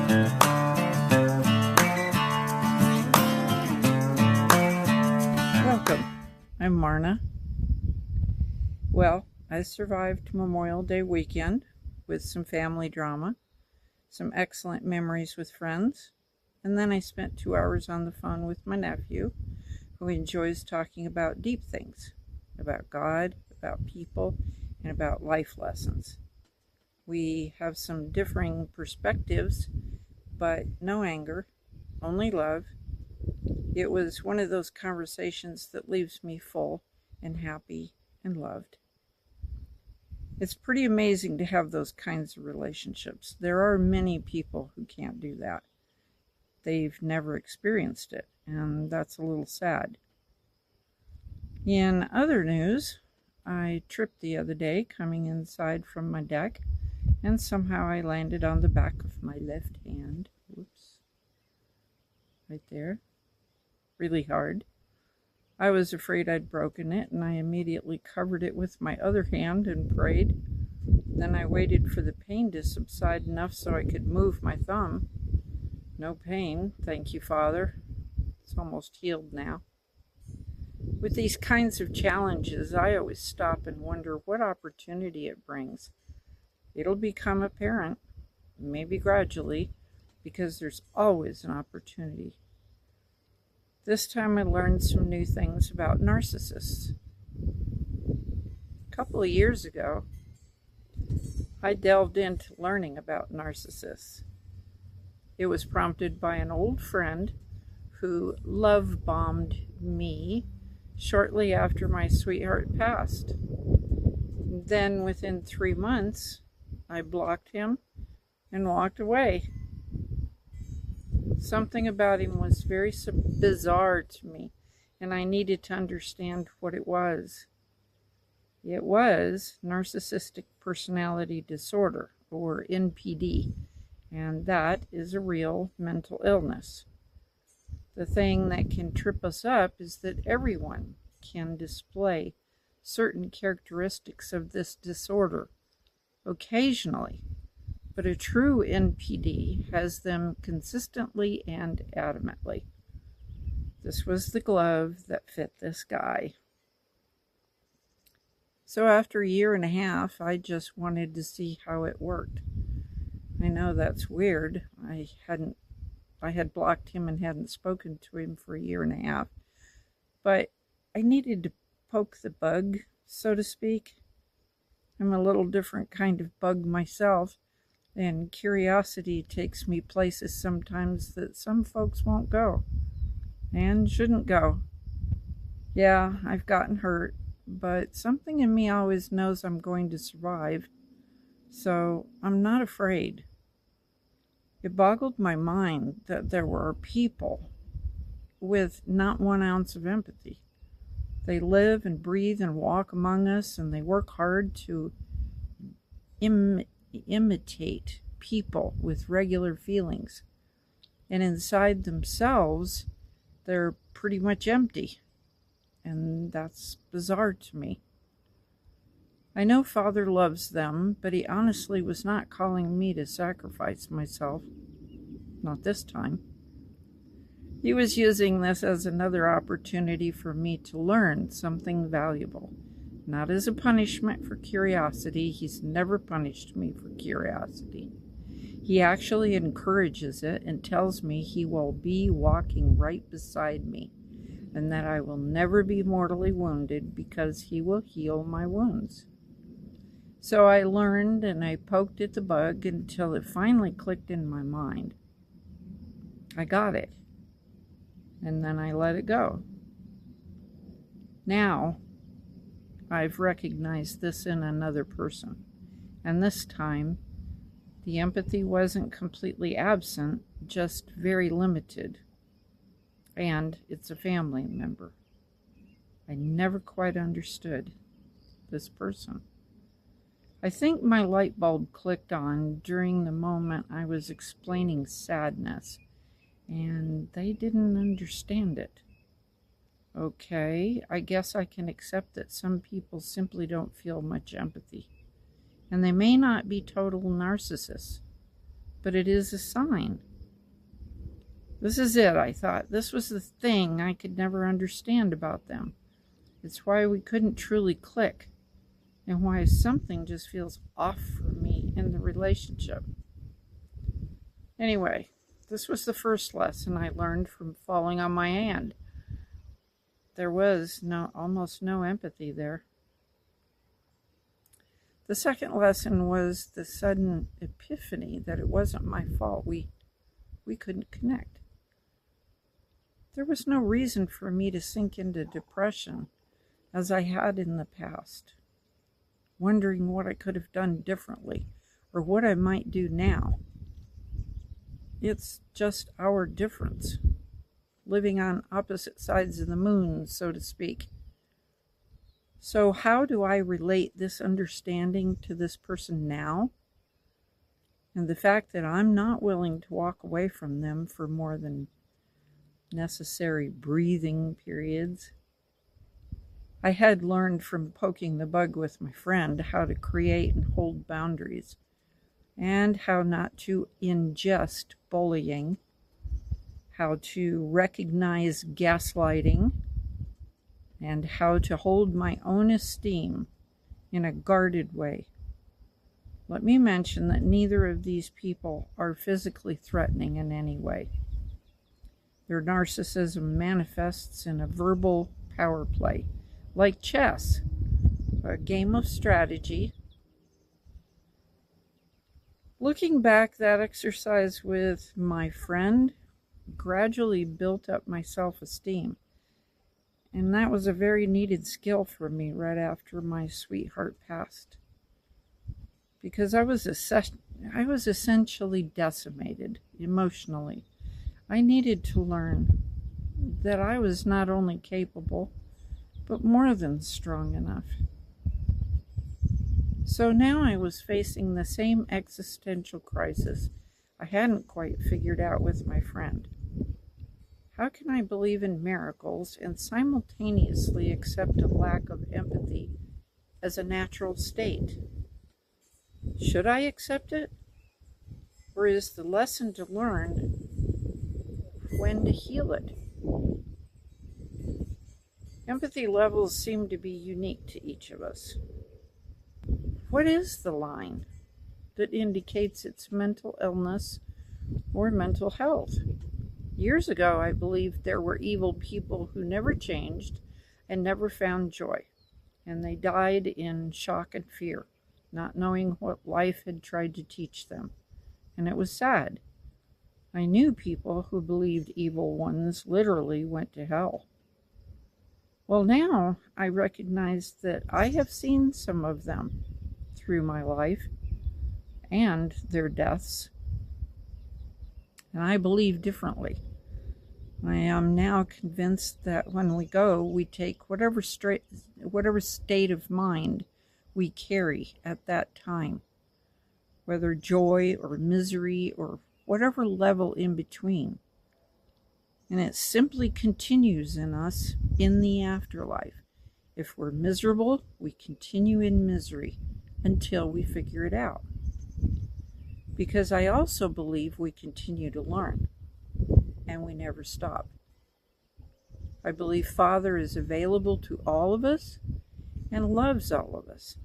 Welcome. I'm Marna. Well, I survived Memorial Day weekend with some family drama, some excellent memories with friends, and then I spent 2 hours on the phone with my nephew, who enjoys talking about deep things, about God, about people, and about life lessons. We have some differing perspectives, but no anger, only love. It was one of those conversations that leaves me full and happy and loved. It's pretty amazing to have those kinds of relationships. There are many people who can't do that. They've never experienced it, and that's a little sad. In other news, I tripped the other day coming inside from my deck, and somehow I landed on the back of my left hand. Whoops. Right there. Really hard. I was afraid I'd broken it, and I immediately covered it with my other hand and prayed. Then I waited for the pain to subside enough so I could move my thumb. No pain, thank you, Father. It's almost healed now. With these kinds of challenges, I always stop and wonder what opportunity it brings. It'll become apparent, maybe gradually, because there's always an opportunity. This time I learned some new things about narcissists. A couple of years ago, I delved into learning about narcissists. It was prompted by an old friend who love-bombed me shortly after my sweetheart passed. Then within 3 months, I blocked him and walked away. Something about him was very bizarre to me, and I needed to understand what it was. It was narcissistic personality disorder, or NPD, and that is a real mental illness. The thing that can trip us up is that everyone can display certain characteristics of this disorder occasionally, but a true NPD has them consistently and adamantly. This was the glove that fit this guy. So after 1.5 years, I just wanted to see how it worked. I know that's weird. I had blocked him and hadn't spoken to him for 1.5 years, but I needed to poke the bug, so to speak. I'm a little different kind of bug myself, and curiosity takes me places sometimes that some folks won't go and shouldn't go. Yeah, I've gotten hurt, but something in me always knows I'm going to survive, so I'm not afraid. It boggled my mind that there were people with not 1 ounce of empathy. They live and breathe and walk among us, and they work hard to imitate people with regular feelings. And inside themselves, they're pretty much empty. And that's bizarre to me. I know Father loves them, but he honestly was not calling me to sacrifice myself. Not this time. He was using this as another opportunity for me to learn something valuable. Not as a punishment for curiosity. He's never punished me for curiosity. He actually encourages it and tells me he will be walking right beside me, and that I will never be mortally wounded because he will heal my wounds. So I learned, and I poked at the bug until it finally clicked in my mind. I got it. And then I let it go. Now, I've recognized this in another person. And this time, the empathy wasn't completely absent, just very limited. And it's a family member. I never quite understood this person. I think my light bulb clicked on during the moment I was explaining sadness, and they didn't understand it. Okay, I guess I can accept that some people simply don't feel much empathy, and they may not be total narcissists. but it is a sign. This is it, I thought. This was the thing I could never understand about them. It's why we couldn't truly click, and why something just feels off for me in the relationship. Anyway, this was the first lesson I learned from falling on my hand. There was almost no empathy there. The second lesson was the sudden epiphany that it wasn't my fault we couldn't connect. There was no reason for me to sink into depression as I had in the past, wondering what I could have done differently or what I might do now. It's just our difference, living on opposite sides of the moon, so to speak. So how do I relate this understanding to this person now? And the fact that I'm not willing to walk away from them for more than necessary breathing periods. I had learned from poking the bug with my friend how to create and hold boundaries, and how not to ingest bullying, how to recognize gaslighting, and how to hold my own esteem in a guarded way. Let me mention that neither of these people are physically threatening in any way. Their narcissism manifests in a verbal power play, like chess, a game of strategy. Looking back, that exercise with my friend gradually built up my self-esteem. And that was a very needed skill for me right after my sweetheart passed. Because I was essentially decimated emotionally. I needed to learn that I was not only capable, but more than strong enough. So now I was facing the same existential crisis I hadn't quite figured out with my friend. How can I believe in miracles and simultaneously accept a lack of empathy as a natural state? Should I accept it? Or is the lesson to learn when to heal it? Empathy levels seem to be unique to each of us. What is the line that indicates it's mental illness or mental health? Years ago, I believed there were evil people who never changed and never found joy, and they died in shock and fear, not knowing what life had tried to teach them. And it was sad. I knew people who believed evil ones literally went to hell. Well, now I recognize that I have seen some of them through my life and their deaths, and I believe differently. I am now convinced that when we go, we take whatever state of mind we carry at that time, whether joy or misery or whatever level in between. And it simply continues in us in the afterlife. If we're miserable, we continue in misery until we figure it out. Because I also believe we continue to learn, and we never stop. I believe Father is available to all of us and loves all of us.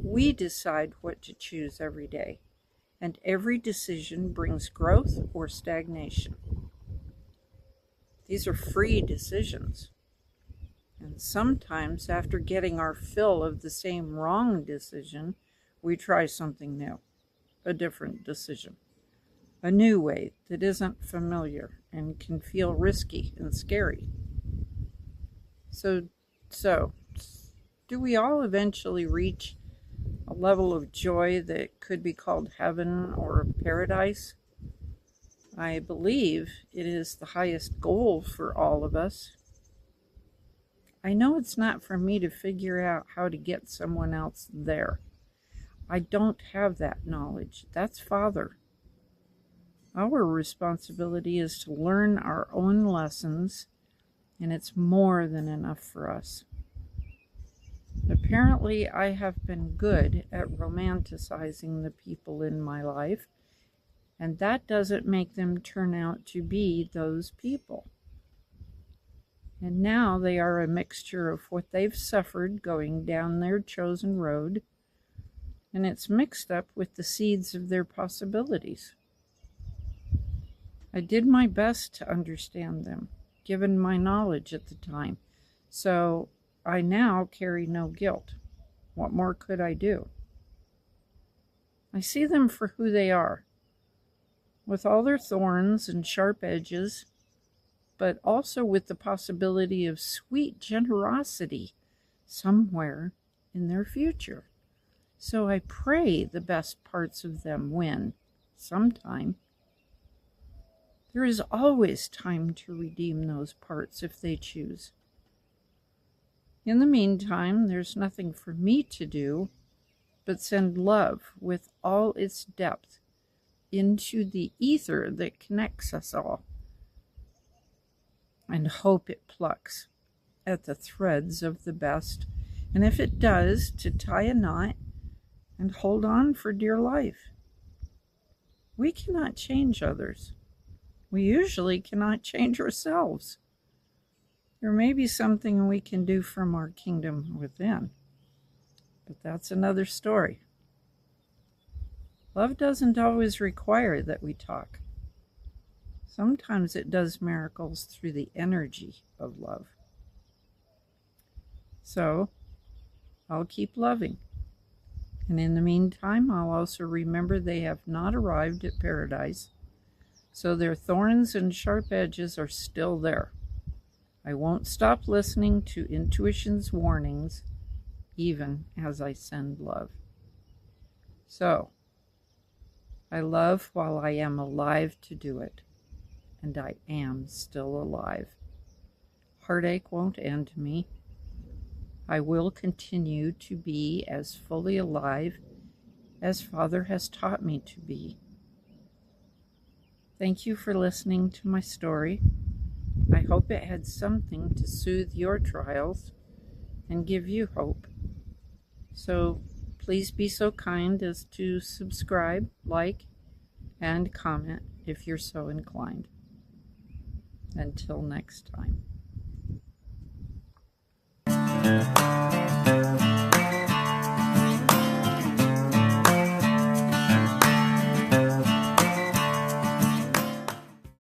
We decide what to choose every day, and every decision brings growth or stagnation. These are free decisions. And sometimes after getting our fill of the same wrong decision, we try something new, a different decision, a new way that isn't familiar and can feel risky and scary. So do we all eventually reach a level of joy that could be called heaven or paradise? I believe it is the highest goal for all of us. I know it's not for me to figure out how to get someone else there. I don't have that knowledge. That's Father. Our responsibility is to learn our own lessons, and it's more than enough for us. Apparently, I have been good at romanticizing the people in my life And that doesn't make them turn out to be those people. And now they are a mixture of what they've suffered going down their chosen road, and it's mixed up with the seeds of their possibilities. I did my best to understand them, given my knowledge at the time, so I now carry no guilt. What more could I do? I see them for who they are, with all their thorns and sharp edges, but also with the possibility of sweet generosity somewhere in their future. So I pray the best parts of them win sometime. There is always time to redeem those parts if they choose. In the meantime, there's nothing for me to do but send love with all its depth into the ether that connects us all, and hope it plucks at the threads of the best, and if it does, to tie a knot and hold on for dear life. We cannot change others. We usually cannot change ourselves. There may be something we can do from our kingdom within, but that's another story. Love doesn't always require that we talk. Sometimes it does miracles through the energy of love. So, I'll keep loving. And in the meantime, I'll also remember they have not arrived at paradise, so their thorns and sharp edges are still there. I won't stop listening to intuition's warnings, even as I send love. So, I love while I am alive to do it, and I am still alive. Heartache won't end me. I will continue to be as fully alive as Father has taught me to be. Thank you for listening to my story. I hope it had something to soothe your trials and give you hope. So please be so kind as to subscribe, like, and comment if you're so inclined. Until next time.